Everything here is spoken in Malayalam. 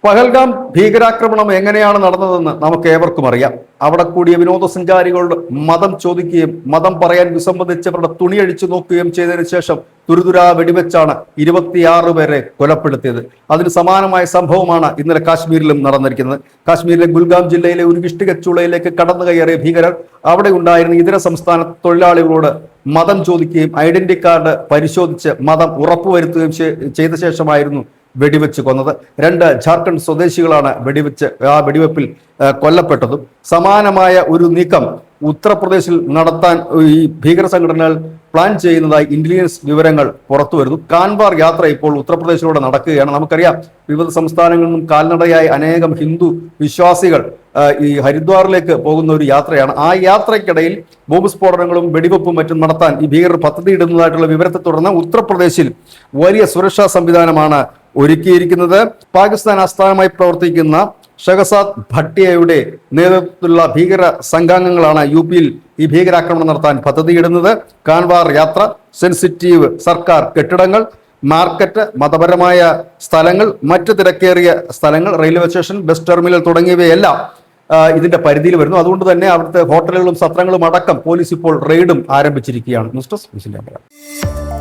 പഹൽഗാം ഭീകരാക്രമണം എങ്ങനെയാണ് നടന്നതെന്ന് നമുക്ക് ഏവർക്കും അറിയാം. അവിടെ കൂടിയ വിനോദസഞ്ചാരികളോട് മതം ചോദിക്കുകയും മതം പറയാൻ വിസമ്മതിച്ചവരുടെ തുണിയഴിച്ചു നോക്കുകയും ചെയ്തതിനു ശേഷം തുരുതുരാ വെടിവെച്ചാണ് 26 പേരെ കൊലപ്പെടുത്തിയത്. അതിന് സമാനമായ സംഭവമാണ് ഇന്നലെ കാശ്മീരിലും നടന്നിരിക്കുന്നത്. കാശ്മീരിലെ ഗുൽഗാം ജില്ലയിലെ ഒരു ഇഷ്ടിക ചൂളയിലേക്ക് കടന്നു കയറിയ ഭീകരർ അവിടെ ഉണ്ടായിരുന്ന ഇതര സംസ്ഥാന തൊഴിലാളികളോട് മതം ചോദിക്കുകയും ഐഡന്റി കാർഡ് പരിശോധിച്ച് മതം ഉറപ്പുവരുത്തുകയും ചെയ്ത ശേഷമായിരുന്നു വെടിവെച്ച് കൊന്നത്. 2 ജാർഖണ്ഡ് സ്വദേശികളാണ് വെടിവെപ്പിൽ കൊല്ലപ്പെട്ടതും. സമാനമായ ഒരു നീക്കം ഉത്തർപ്രദേശിൽ നടത്താൻ ഈ ഭീകര സംഘടനകൾ പ്ലാൻ ചെയ്യുന്നതായി ഇന്റലിജൻസ് വിവരങ്ങൾ പുറത്തു വരുന്നു. കാൻവാർ യാത്ര ഇപ്പോൾ ഉത്തർപ്രദേശിലൂടെ നടക്കുകയാണ്. നമുക്കറിയാം, വിവിധ സംസ്ഥാനങ്ങളിൽ നിന്നും കാൽനടയായി അനേകം ഹിന്ദു വിശ്വാസികൾ ഈ ഹരിദ്വാറിലേക്ക് പോകുന്ന ഒരു യാത്രയാണ്. ആ യാത്രയ്ക്കിടയിൽ ബോംബ് സ്ഫോടനങ്ങളും വെടിവെപ്പും മറ്റും നടത്താൻ ഈ ഭീകരർ പദ്ധതിയിടുന്നതായിട്ടുള്ള വിവരത്തെ തുടർന്ന് ഉത്തർപ്രദേശിൽ വലിയ സുരക്ഷാ സംവിധാനമാണ് ഒരുക്കിയിരിക്കുന്നത്. പാകിസ്ഥാൻ ആസ്ഥാനമായി പ്രവർത്തിക്കുന്ന ഷഹസാദ് ഭട്ടിയയുടെ നേതൃത്വത്തിലുള്ള ഭീകര സംഘാംഗങ്ങളാണ് യുപിയിൽ ഈ ഭീകരാക്രമണം നടത്താൻ പദ്ധതിയിടുന്നത്. കാൻവാർ യാത്ര, സെൻസിറ്റീവ് സർക്കാർ കെട്ടിടങ്ങൾ, മാർക്കറ്റ്, മതപരമായ സ്ഥലങ്ങൾ, മറ്റ് തിരക്കേറിയ സ്ഥലങ്ങൾ, റെയിൽവേ സ്റ്റേഷൻ, ബസ് ടെർമിനൽ തുടങ്ങിയവയെല്ലാം ഇതിന്റെ പരിധിയിൽ വരുന്നു. അതുകൊണ്ട് തന്നെ അവിടുത്തെ ഹോട്ടലുകളും സത്രങ്ങളും അടക്കം പോലീസ് ഇപ്പോൾ റെയ്ഡും ആരംഭിച്ചിരിക്കുകയാണ്. News desk.